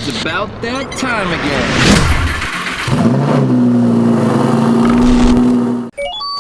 It's about that time again.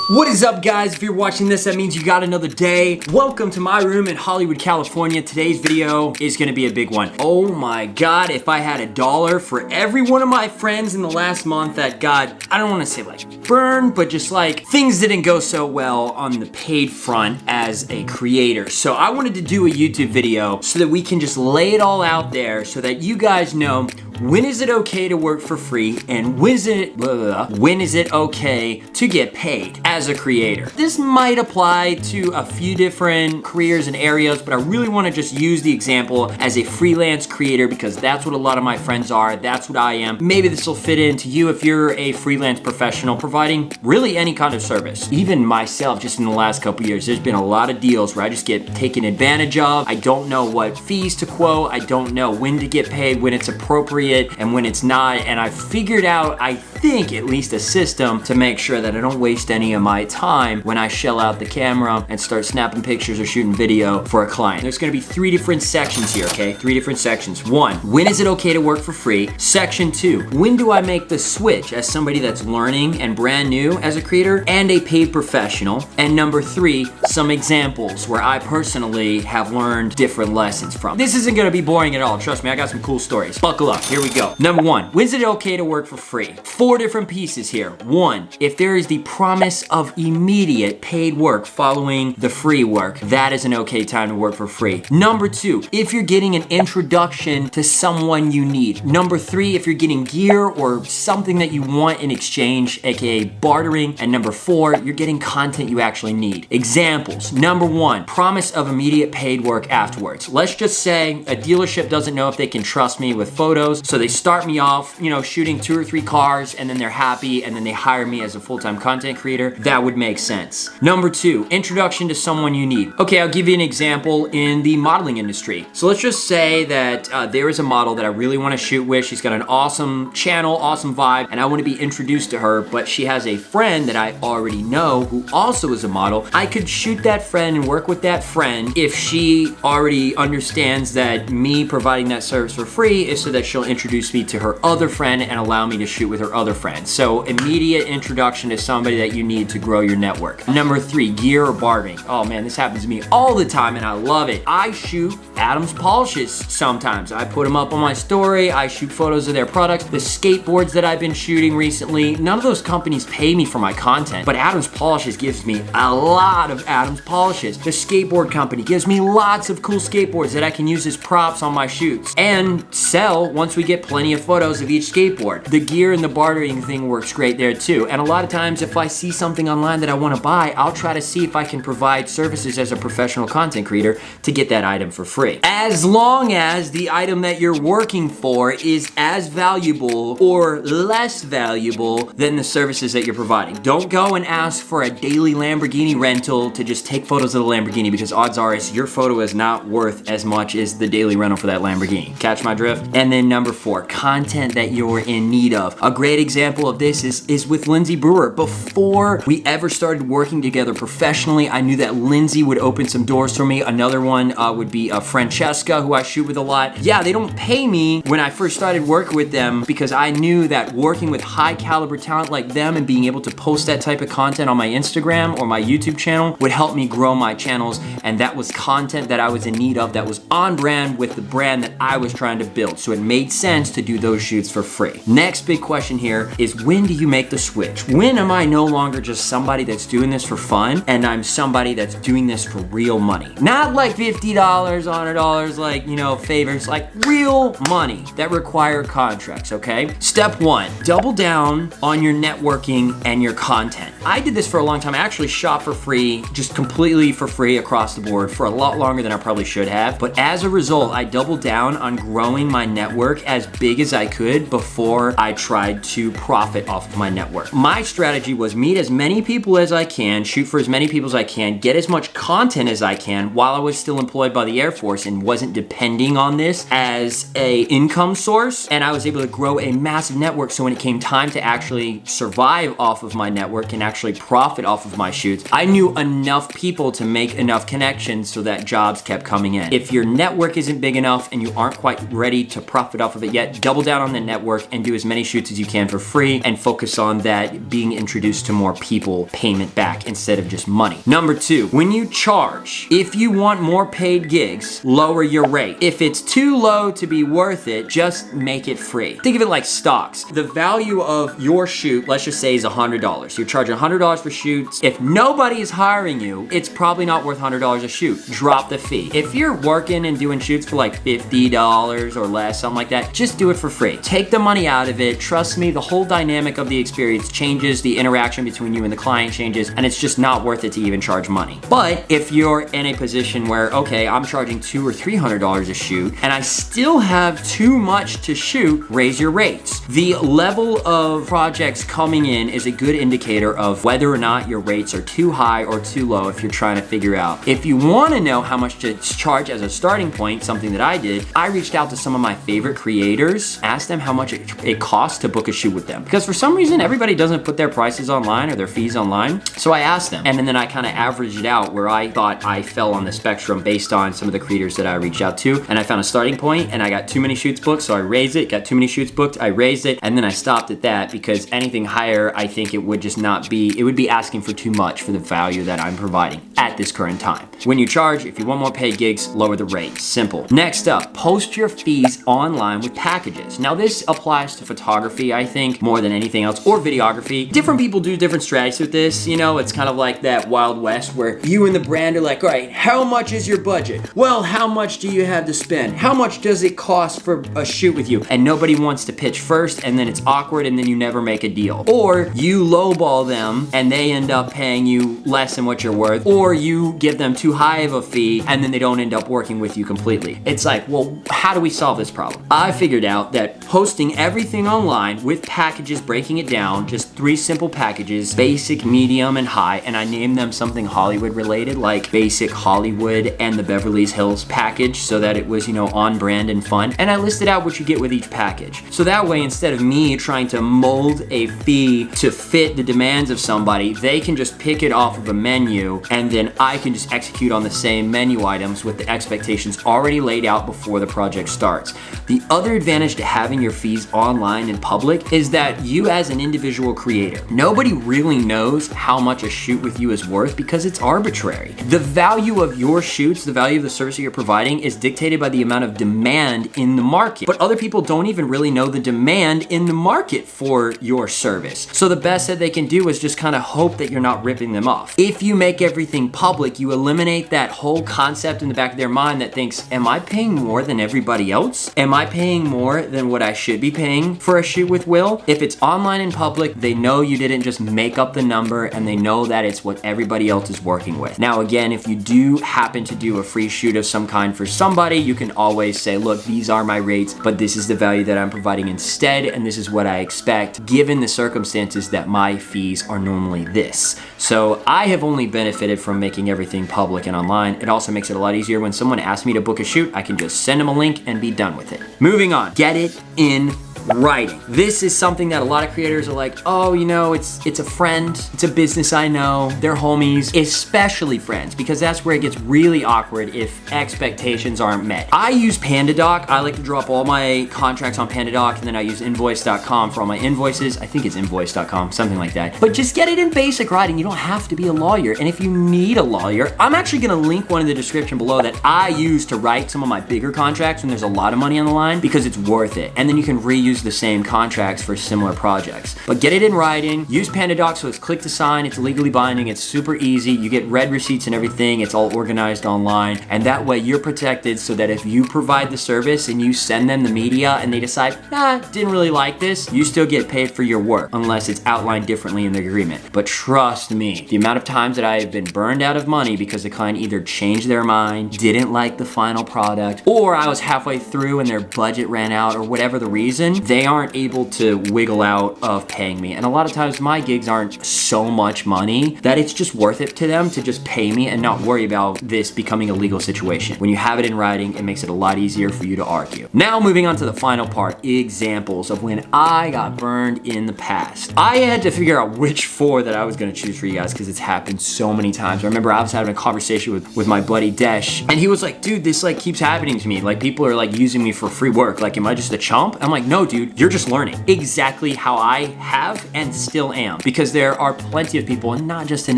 What is up, guys? If you're watching this, that means you got another day. Welcome to my room in Hollywood, California. Today's video is gonna be a big one. Oh my God, if I had $1 for every one of my friends in the last month that got, I don't wanna say like burned, but just like things didn't go so well on the paid front as a creator. So I wanted to do a YouTube video so that we can just lay it all out there so that you guys know when is it okay to work for free and when is it okay to get paid as a creator. This might apply to a few different careers and areas, but I really want to just use the example as a freelance creator because that's what a lot of my friends are. That's what I am. Maybe this will fit into you if you're a freelance professional providing really any kind of service. Even myself, just in the last couple years, there's been a lot of deals where I just get taken advantage of. I don't know what fees to quote. I don't know when to get paid, when it's appropriate and when it's not, and I figured out, I think, at least a system to make sure that I don't waste any of my time when I shell out the camera and start snapping pictures or shooting video for a client. There's gonna be 3 different sections here, okay? 3 different sections. 1, when is it okay to work for free? Section 2, when do I make the switch as somebody that's learning and brand new as a creator and a paid professional? And number 3, some examples where I personally have learned different lessons from. This isn't gonna be boring at all. Trust me, I got some cool stories. Buckle up, here we go. Number 1, when's it okay to work for free? 4 different pieces here. 1, if there is the promise of immediate paid work following the free work, that is an okay time to work for free. Number 2, if you're getting an introduction to someone you need. Number 3, if you're getting gear or something that you want in exchange, aka bartering. And number 4, you're getting content you actually need. Examples. Number 1, promise of immediate paid work afterwards. Let's just say a dealership doesn't know if they can trust me with photos, so they start me off, shooting 2 or 3 cars, and then they're happy, and then they hire me as a full-time content creator. That would make sense. Number 2, introduction to someone you need. Okay, I'll give you an example in the modeling industry. So let's just say that there is a model that I really want to shoot with. She's got an awesome channel, awesome vibe, and I want to be introduced to her, but she has a friend that I already know who also is a model. I could shoot that friend and work with that friend if she already understands that me providing that service for free is so that she'll introduce me to her other friend and allow me to shoot with her other friend. So immediate introduction to somebody that you need to grow your network. Number 3, gear or bartering. Oh man, this happens to me all the time and I love it. I shoot Adam's polishes sometimes. I put them up on my story. I shoot photos of their products. The skateboards that I've been shooting recently, none of those companies pay me for my content, but Adam's Polishes gives me a lot of Adam's Polishes. The skateboard company gives me lots of cool skateboards that I can use as props on my shoots and sell once we get plenty of photos of each skateboard. The gear and the bartering thing works great there too. And a lot of times if I see something online that I want to buy, I'll try to see if I can provide services as a professional content creator to get that item for free. As long as the item that you're working for is as valuable or less valuable than the services that you're providing. Don't go and ask for a daily Lamborghini rental to just take photos of the Lamborghini because odds are your photo is not worth as much as the daily rental for that Lamborghini. Catch my drift? And then number 4, content that you're in need of. A great example of this is with Lindsay Brewer. Before we ever started working together professionally, I knew that Lindsay would open some doors for me. Another one would be Francesca, who I shoot with a lot. Yeah, they don't pay me when I first started working with them because I knew that working with high caliber talent like them and being able to post that type of content on my Instagram or my YouTube channel would help me grow my channels, and that was content that I was in need of that was on brand with the brand that I was trying to build. So it made sense to do those shoots for free. Next big question here is, when do you make the switch? When am I no longer just somebody that's doing this for fun and I'm somebody that's doing this for real money? Not like $50, $100, like, favors, like real money that require contracts, okay? Step 1, double down on your networking and your content. I did this for a long time. I actually shot for free, just completely for free across the board for a lot longer than I probably should have. But as a result, I doubled down on growing my network as big as I could before I tried to to profit off of my network. My strategy was meet as many people as I can, shoot for as many people as I can, get as much content as I can while I was still employed by the Air Force and wasn't depending on this as a income source. And I was able to grow a massive network, so when it came time to actually survive off of my network and actually profit off of my shoots, I knew enough people to make enough connections so that jobs kept coming in. If your network isn't big enough and you aren't quite ready to profit off of it yet, double down on the network and do as many shoots as you can for free and focus on that being introduced to more people payment back instead of just money. Number two, when you charge, if you want more paid gigs, lower your rate. If it's too low to be worth it, just make it free. Think of it like stocks. The value of your shoot, let's just say, is $100. You're charging $100 for shoots. If nobody is hiring you, it's probably not worth $100 a shoot. Drop the fee. If you're working and doing shoots for like $50 or less, something like that, just do it for free. Take the money out of it. Trust me, the whole dynamic of the experience changes, the interaction between you and the client changes, and it's just not worth it to even charge money. But if you're in a position where, okay, I'm charging $200 or $300 a shoot, and I still have too much to shoot, raise your rates. The level of projects coming in is a good indicator of whether or not your rates are too high or too low if you're trying to figure out. If you want to know how much to charge as a starting point, something that I did, I reached out to some of my favorite creators, asked them how much it costs to book a shoot with them. Because for some reason, everybody doesn't put their prices online or their fees online. So I asked them, and then I kind of averaged it out where I thought I fell on the spectrum based on some of the creators that I reached out to. And I found a starting point, and I got too many shoots booked, so I raised it. Got too many shoots booked, I raised it, and then I stopped at that because anything higher, I think it would just not be, it would be asking for too much for the value that I'm providing at this current time. When you charge, if you want more paid gigs, lower the rate. Simple. Next up, post your fees online with packages. Now this applies to photography, I think, more than anything else, or videography. Different people do different strategies with this. You know, it's kind of like that Wild West where you and the brand are like, all right, how much is your budget? Well, how much do you have to spend? How much does it cost for a shoot with you? And nobody wants to pitch first, and then it's awkward, and then you never make a deal. Or you lowball them and they end up paying you less than what you're worth, or you give them too high of a fee and then they don't end up working with you completely. It's like, well, how do we solve this problem? I figured out that posting everything online with packages, breaking it down, just 3 simple packages, basic, medium, and high, and I named them something Hollywood related, like Basic Hollywood and the Beverly Hills package, so that it was, you know, on brand and fun. And I listed out what you get with each package. So that way, instead of me trying to mold a fee to fit the demands of somebody, they can just pick it off of a menu, and then I can just execute on the same menu items with the expectations already laid out before the project starts. The other advantage to having your fees online in public is that you as an individual creator, nobody really knows how much a shoot with you is worth because it's arbitrary. The value of your shoots, the value of the service that you're providing, is dictated by the amount of demand in the market. But other people don't even really know the demand in the market for your service. So the best that they can do is just kind of hope that you're not ripping them off. If you make everything public, you eliminate that whole concept in the back of their mind that thinks, am I paying more than everybody else? Am I paying more than what I should be paying for a shoot with Will? If it's online in public, they know you didn't just make up the number, and they know that it's what everybody else is working with. Now again, if you do happen to do a free shoot of some kind for somebody, you can always say, look, these are my rates, but this is the value that I'm providing instead, and this is what I expect given the circumstances that my fees are normally this. So I have only benefited from making everything public and online. It also makes it a lot easier when someone asks me to book a shoot, I can just send them a link and be done with it. Moving on, get it in writing. This is something that a lot of creators are like, oh, you know, it's a friend, it's a business I know, they're homies, especially friends, because that's where it gets really awkward if expectations aren't met. I use PandaDoc. I like to drop all my contracts on PandaDoc, and then I use invoice.com for all my invoices. I think it's invoice.com, something like that. But just get it in basic writing. You don't have to be a lawyer. And if you need a lawyer, I'm actually gonna link one in the description below that I use to write some of my bigger contracts when there's a lot of money on the line, because it's worth it. And then you can reuse the same contracts for similar projects. But get it in writing, use PandaDoc so it's click to sign, it's legally binding, it's super easy, you get read receipts and everything, it's all organized online, and that way you're protected so that if you provide the service and you send them the media and they decide, nah, didn't really like this, you still get paid for your work, unless it's outlined differently in the agreement. But trust me, the amount of times that I have been burned out of money because the client either changed their mind, didn't like the final product, or I was halfway through and their budget ran out, or whatever the reason, they aren't able to wiggle out of paying me. And a lot of times my gigs aren't so much money that it's just worth it to them to just pay me and not worry about this becoming a legal situation. When you have it in writing, it makes it a lot easier for you to argue. Now moving on to the final part, examples of when I got burned in the past. I had to figure out which 4 that I was gonna choose for you guys because it's happened so many times. I remember I was having a conversation with my buddy Desh, and he was like, dude, this like keeps happening to me. Like people are like using me for free work. Like, am I just a chump? I'm like, no, dude, you're just learning. Exactly how I have and still am. Because there are plenty of people, and not just in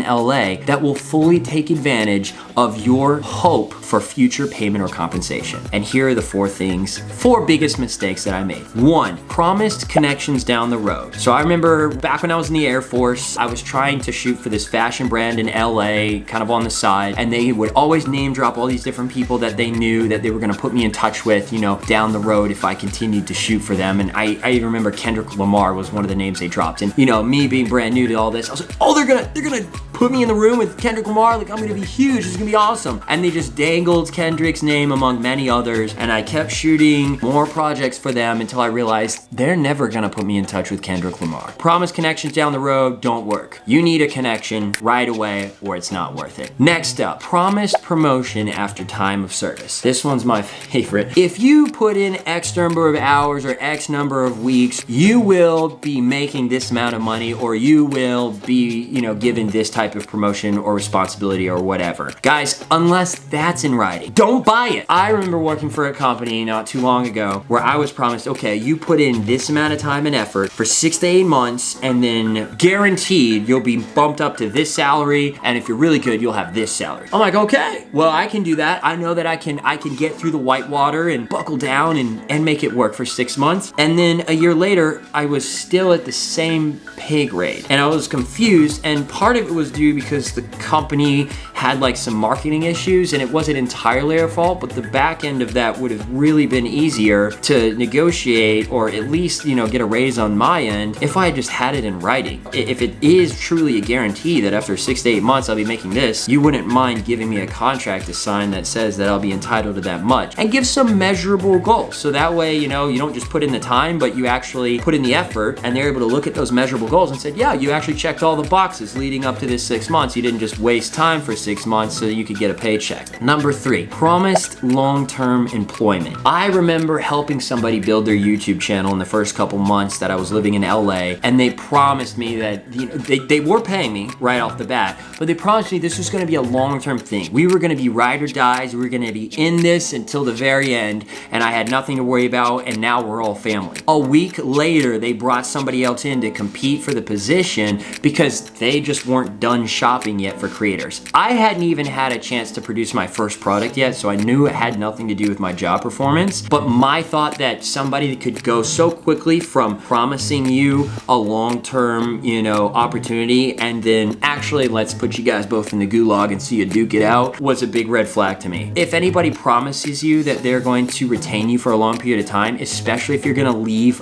LA, that will fully take advantage of your hope for future payment or compensation. And here are the 4 biggest mistakes that I made. 1, promised connections down the road. So I remember back when I was in the Air Force, I was trying to shoot for this fashion brand in LA, kind of on the side, and they would always name drop all these different people that they knew that they were gonna put me in touch with, you know, down the road if I continued to shoot for them. And I even remember Kendrick Lamar was one of the names they dropped. And you know, me being brand new to all this, I was like, oh, they're gonna put me in the room with Kendrick Lamar, like I'm gonna be huge, it's gonna be awesome. And they just dangled Kendrick's name among many others, and I kept shooting more projects for them until I realized they're never gonna put me in touch with Kendrick Lamar. Promise connections down the road don't work. You need a connection right away or it's not worth it. Next up, promised promotion after time of service. This one's my favorite. If you put in X number of hours or X number of weeks, you will be making this amount of money, or you will be, you know, given this type of promotion or responsibility or whatever. Guys, unless that's in writing, don't buy it. I remember working for a company not too long ago where I was promised, okay, you put in this amount of time and effort for 6 to 8 months, and then guaranteed you'll be bumped up to this salary, and if you're really good, you'll have this salary. I'm like, okay, well, I can do that. I know that I can get through the white water and buckle down and make it work for 6 months. And then a year later, I was still at the same pay grade, and I was confused, and part of it was due because the company had like some marketing issues, and it wasn't entirely their fault, but the back end of that would have really been easier to negotiate, or at least, you know, get a raise on my end if I had just had it in writing. If it is truly a guarantee that after 6 to 8 months I'll be making this, you wouldn't mind giving me a contract to sign that says that I'll be entitled to that much, and give some measurable goals. So that way, you know, you don't just put in the time, but you actually put in the effort, and they're able to look at those measurable goals and said, yeah, you actually checked all the boxes leading up to this 6 months. You didn't just waste time for 6 months so that you could get a paycheck. Number 3, promised long-term employment. I remember helping somebody build their YouTube channel in the first couple months that I was living in LA, and they promised me that, you know, they were paying me right off the bat, but they promised me this was gonna be a long-term thing. We were gonna be ride or dies, we were gonna be in this until the very end, and I had nothing to worry about, and now we're all family. A week later, they brought somebody else in to compete for the position because they just weren't done shopping yet for creators. I hadn't even had a chance to produce my first product yet, so I knew it had nothing to do with my job performance, but my thought that somebody could go so quickly from promising you a long-term, you know, opportunity, and then actually let's put you guys both in the gulag and see you duke it out, was a big red flag to me. If anybody promises you that they're going to retain you for a long period of time, especially if you're gonna leave,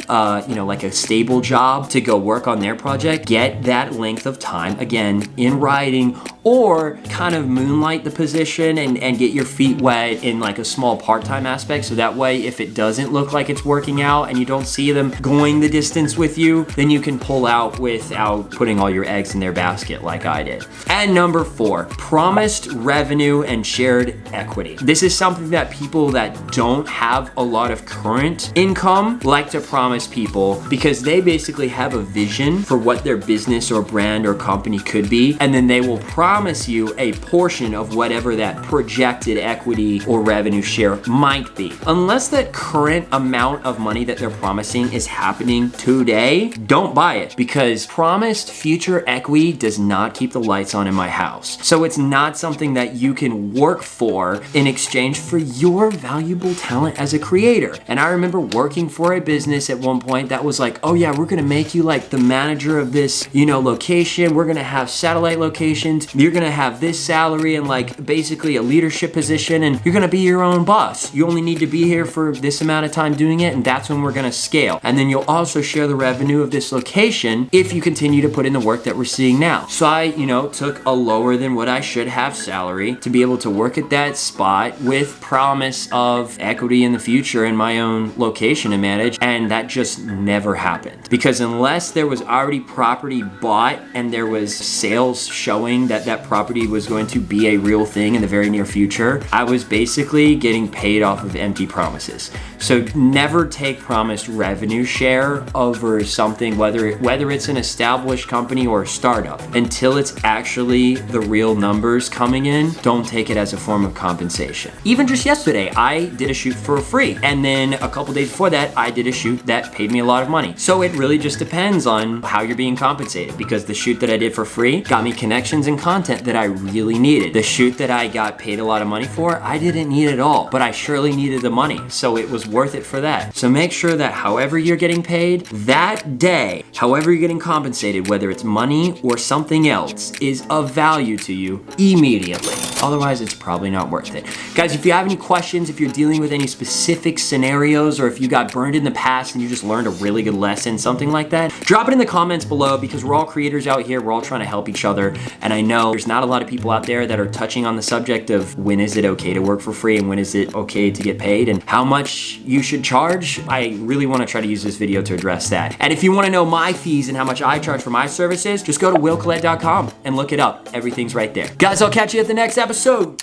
you know, like a stable job to go work on their project, get that length of time, again, in writing, or kind of moonlight the position and get your feet wet in like a small part-time aspect, so that way if it doesn't look like it's working out and you don't see them going the distance with you, then you can pull out without putting all your eggs in their basket like I did. And number 4, promised revenue and shared equity. This is something that people that don't have a lot of current income like to promise people, because they basically have a vision for what their business or brand or company could be, and then they will promise you a portion of whatever that projected equity or revenue share might be. Unless that current amount of money that they're promising is happening today, don't buy it, because promised future equity does not keep the lights on in my house. So it's not something that you can work for in exchange for your valuable talent as a creator. And I remember working for a business at one point that was like, oh yeah, we're gonna make you like the manager of this, you know, location. We're gonna have satellite locations. You're gonna have this salary and like basically a leadership position, and you're gonna be your own boss. You only need to be here for this amount of time doing it, and that's when we're gonna scale. And then you'll also share the revenue of this location if you continue to put in the work that we're seeing now. So I, took a lower than what I should have salary to be able to work at that spot with promise of equity in the future in my own location to manage, and that just never happened. Because unless there was already property bought and there was sales showing that that property was going to be a real thing in the very near future, I was basically getting paid off of empty promises. So never take promised revenue share over something, whether it's an established company or a startup. Until it's actually the real numbers coming in, don't take it as a form of compensation. Even just yesterday, I did a shoot for free. And then a couple days before that, I did a shoot that paid me a lot of money. So it really just depends on how you're being compensated, because the shoot that I did for free got me connections and content that I really needed. The shoot that I got paid a lot of money for, I didn't need at all, but I surely needed the money. So it was worth it for that. So make sure that however you're getting paid that day, however you're getting compensated, whether it's money or something else, is of value to you immediately. Otherwise, it's probably not worth it. Guys, if you have any questions, if you're dealing with any specific scenarios, or if you got burned in the past and you just learned a really good lesson, something like that, drop it in the comments below, because we're all creators out here. We're all trying to help each other. And I know there's not a lot of people out there that are touching on the subject of when is it okay to work for free and when is it okay to get paid and how much you should charge. I really want to try to use this video to address that. And if you want to know my fees and how much I charge for my services, just go to willcollette.com and look it up. Everything's right there. Guys, I'll catch you at the next episode.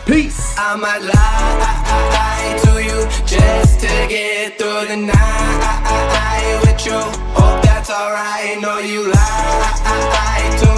Peace. I might lie to you just to get through the night with you. Hope that's alright. No, you lie to